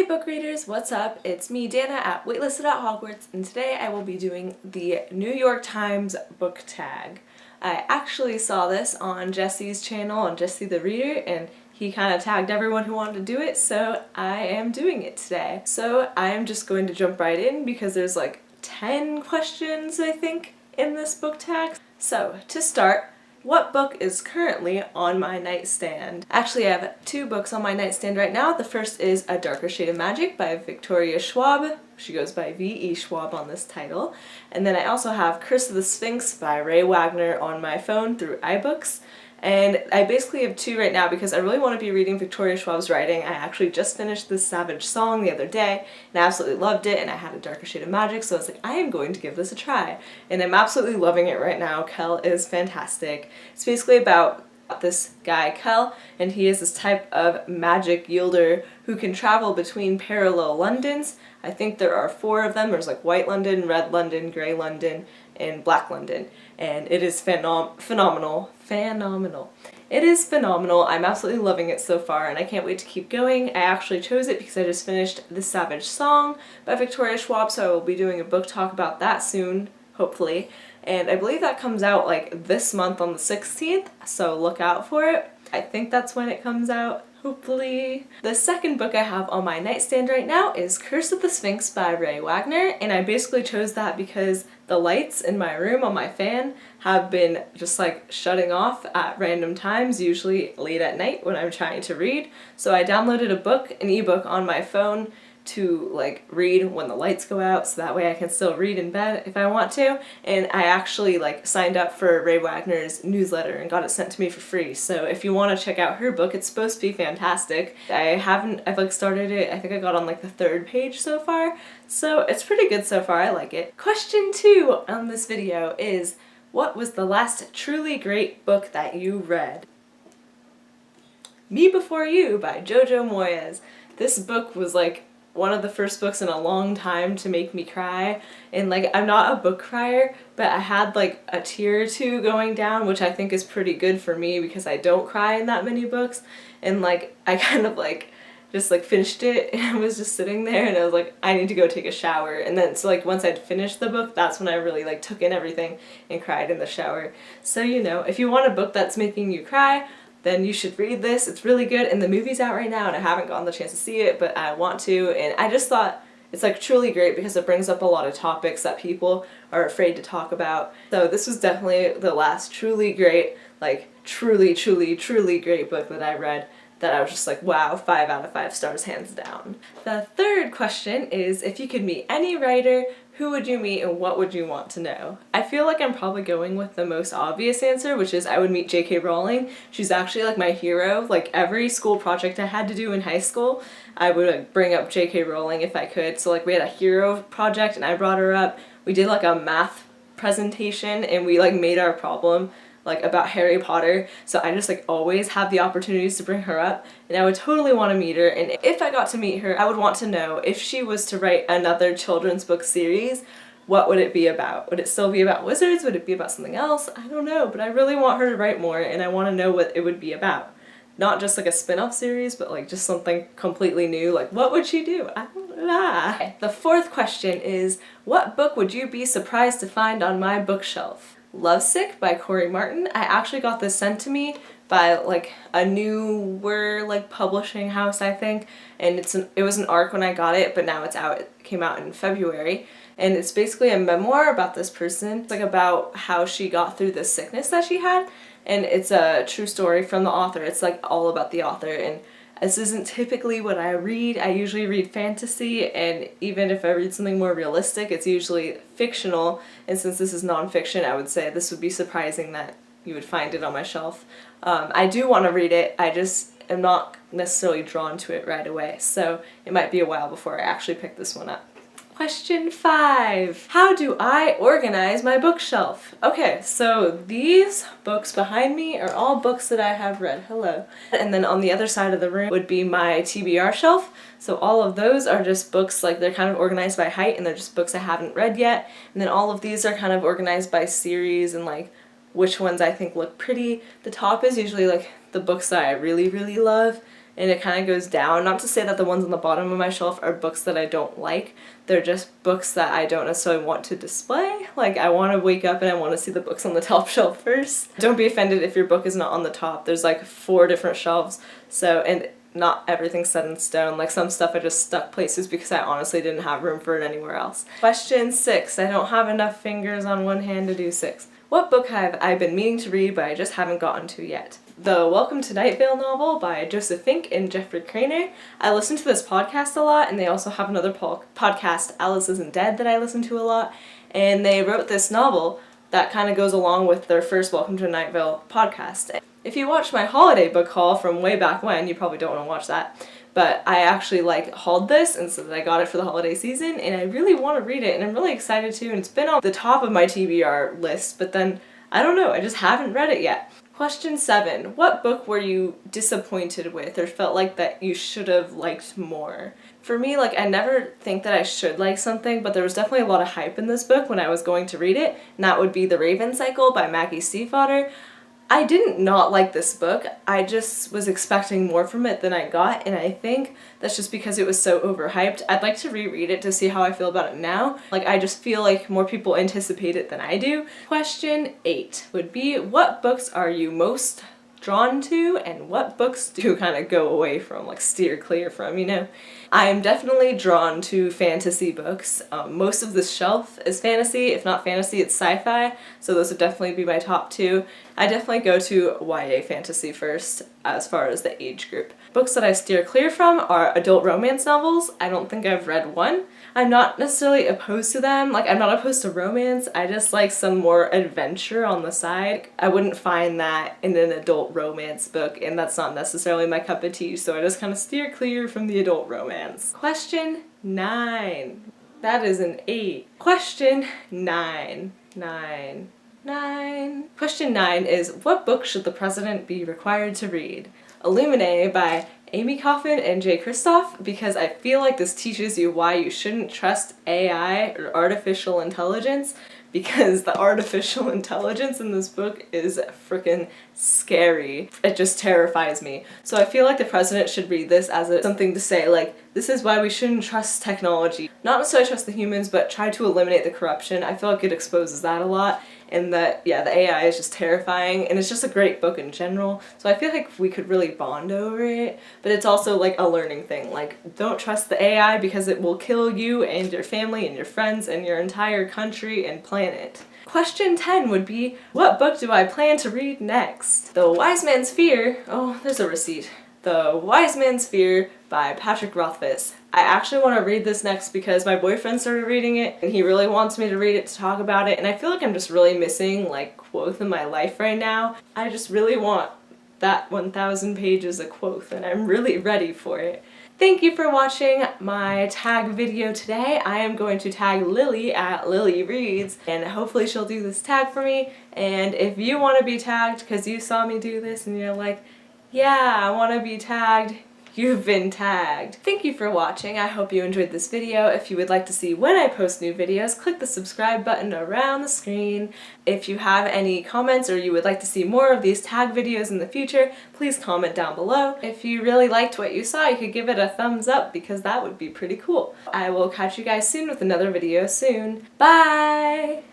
Hey book readers, what's up? It's me, Dana at Waitlisted at Hogwarts, and today I will be doing the New York Times book tag. I actually saw this on Jesse's channel, on Jesse the Reader, and he kind of tagged everyone who wanted to do it, so I am doing it today. So I am just going to jump right in because there's like 10 questions, I think, in this book tag. So to start, what book is currently on my nightstand? Actually, I have two books on my nightstand right now. The first is A Darker Shade of Magic by Victoria Schwab. She goes by V.E. Schwab on this title. And then I also have Curse of the Sphinx by Ray Wagner on my phone through iBooks. And I basically have two right now because I really want to be reading Victoria Schwab's writing. I actually just finished The Savage Song the other day and I absolutely loved it, and I had A Darker Shade of Magic, so I was like, I am going to give this a try. And I'm absolutely loving it right now. Kel is fantastic. It's basically about this guy, Kel, and he is this type of magic wielder who can travel between parallel Londons. I think there are 4 of them. There's like White London, Red London, Grey London, and Black London, and it is phenomenal. It is phenomenal. I'm absolutely loving it so far, and I can't wait to keep going. I actually chose it because I just finished The Savage Song by Victoria Schwab, so I will be doing a book talk about that soon, hopefully. And I believe that comes out like this month on the 16th, so look out for it. I think that's when it comes out, hopefully. The second book I have on my nightstand right now is Curse of the Sphinx by Ray Wagner, and I basically chose that because the lights in my room on my fan have been just like shutting off at random times, usually late at night when I'm trying to read. So I downloaded an ebook on my phone to like read when the lights go out, so that way I can still read in bed if I want to. And I actually like signed up for Ray Wagner's newsletter and got it sent to me for free. So if you want to check out her book, it's supposed to be fantastic. I've like started it, I think I got on like the 3rd page so far. So it's pretty good so far, I like it. Question 2 on this video is, what was the last truly great book that you read? Me Before You by Jojo Moyes. This book was like one of the first books in a long time to make me cry, and like I'm not a book crier, but I had like a tear or two going down, which I think is pretty good for me because I don't cry in that many books. And like I kind of like just like finished it and I was just sitting there and I was like, I need to go take a shower. And then so like once I'd finished the book, that's when I really like took in everything and cried in the shower. So you know, if you want a book that's making you cry, then you should read this. It's really good, and the movie's out right now and I haven't gotten the chance to see it, but I want to, and I just thought it's like truly great because it brings up a lot of topics that people are afraid to talk about. So this was definitely the last truly great, like truly great book that I read that I was just like, wow, 5 out of 5 stars hands down. The third question is, if you could meet any writer, who would you meet and what would you want to know? I feel like I'm probably going with the most obvious answer, which is I would meet J.K. Rowling. She's actually like my hero. Like every school project I had to do in high school, I would like bring up J.K. Rowling if I could. So like we had a hero project and I brought her up. We did like a math presentation and we like made our problem like about Harry Potter, so I just like always have the opportunities to bring her up, and I would totally want to meet her. And if I got to meet her, I would want to know if she was to write another children's book series, what would it be about? Would it still be about wizards? Would it be about something else? I don't know, but I really want her to write more and I want to know what it would be about. Not just like a spin-off series, but like just something completely new. Like what would she do? I don't know. Okay. The fourth question is, what book would you be surprised to find on my bookshelf? Lovesick by Corey Martin. I actually got this sent to me by like a newer like publishing house, I think, and it was an ARC when I got it, but now it's out. It came out in February, and it's basically a memoir about this person. It's like about how she got through the sickness that she had, and it's a true story from the author. It's like all about the author, and this isn't typically what I read. I usually read fantasy, and even if I read something more realistic, it's usually fictional, and since this is nonfiction, I would say this would be surprising that you would find it on my shelf. I do want to read it, I just am not necessarily drawn to it right away, so it might be a while before I actually pick this one up. Question 5. How do I organize my bookshelf? Okay, so these books behind me are all books that I have read. Hello. And then on the other side of the room would be my TBR shelf. So all of those are just books, like they're kind of organized by height and they're just books I haven't read yet. And then all of these are kind of organized by series and like which ones I think look pretty. The top is usually like the books that I really love. and it kind of goes down. Not to say that the ones on the bottom of my shelf are books that I don't like. They're just books that I don't necessarily want to display. Like, I want to wake up and I want to see the books on the top shelf first. Don't be offended if your book is not on the top. There's like 4 different shelves, so, and not everything's set in stone. Like, some stuff I just stuck places because I honestly didn't have room for it anywhere else. Question 6. I don't have enough fingers on one hand to do 6. What book have I been meaning to read but I just haven't gotten to yet? The Welcome to Night Vale novel by Joseph Fink and Jeffrey Cranor. I listen to this podcast a lot, and they also have another podcast, Alice Isn't Dead, that I listen to a lot, and they wrote this novel that kind of goes along with their first Welcome to Night Vale podcast. If you watched my holiday book haul from way back when, you probably don't want to watch that, but I actually hauled this, and so I got it for the holiday season, and I really want to read it, and I'm really excited to, and it's been on the top of my TBR list, but then, I don't know, I just haven't read it yet. Question 7. What book were you disappointed with or felt like that you should have liked more? For me, I never think that I should like something, but there was definitely a lot of hype in this book when I was going to read it, and that would be The Raven Cycle by Maggie Stiefvater. I didn't not like this book, I just was expecting more from it than I got, and I think that's just because it was so overhyped. I'd like to reread it to see how I feel about it now. I just feel like more people anticipate it than I do. Question 8 would be, what books are you most drawn to, and what books do you kind of go away from, steer clear from, you know? I'm definitely drawn to fantasy books. Most of this shelf is fantasy. If not fantasy, it's sci-fi, so those would definitely be my top 2. I definitely go to YA fantasy first as far as the age group. Books that I steer clear from are adult romance novels. I don't think I've read one. I'm not necessarily opposed to them. I'm not opposed to romance. I just like some more adventure on the side. I wouldn't find that in an adult romance book, and that's not necessarily my cup of tea, so I just kind of steer clear from the adult romance. Question 9. That is an 8. Question 9. 9. Question 9 is, what book should the president be required to read? Illuminae by Amy Coffin and Jay Kristoff, because I feel like this teaches you why you shouldn't trust AI or artificial intelligence, because the artificial intelligence in this book is freaking scary. It just terrifies me. So I feel like the president should read this as something to say, this is why we shouldn't trust technology. Not necessarily trust the humans, but try to eliminate the corruption. I feel like it exposes that a lot, and that, yeah, the AI is just terrifying, and it's just a great book in general, so I feel like we could really bond over it, but it's also a learning thing. Don't trust the AI because it will kill you and your family and your friends and your entire country and planet. Question 10 would be, what book do I plan to read next? The Wise Man's Fear, oh, there's a receipt. The Wise Man's Fear by Patrick Rothfuss. I actually want to read this next because my boyfriend started reading it and he really wants me to read it to talk about it, and I feel like I'm just really missing quoth in my life right now. I just really want that 1,000 pages of quoth, and I'm really ready for it. Thank you for watching my tag video today. I am going to tag Lily at Lily Reads, and hopefully she'll do this tag for me, and if you want to be tagged because you saw me do this and you're like, yeah, I want to be tagged, you've been tagged. Thank you for watching. I hope you enjoyed this video. If you would like to see when I post new videos, click the subscribe button around the screen. If you have any comments or you would like to see more of these tag videos in the future, please comment down below. If you really liked what you saw, you could give it a thumbs up because that would be pretty cool. I will catch you guys soon with another video soon. Bye!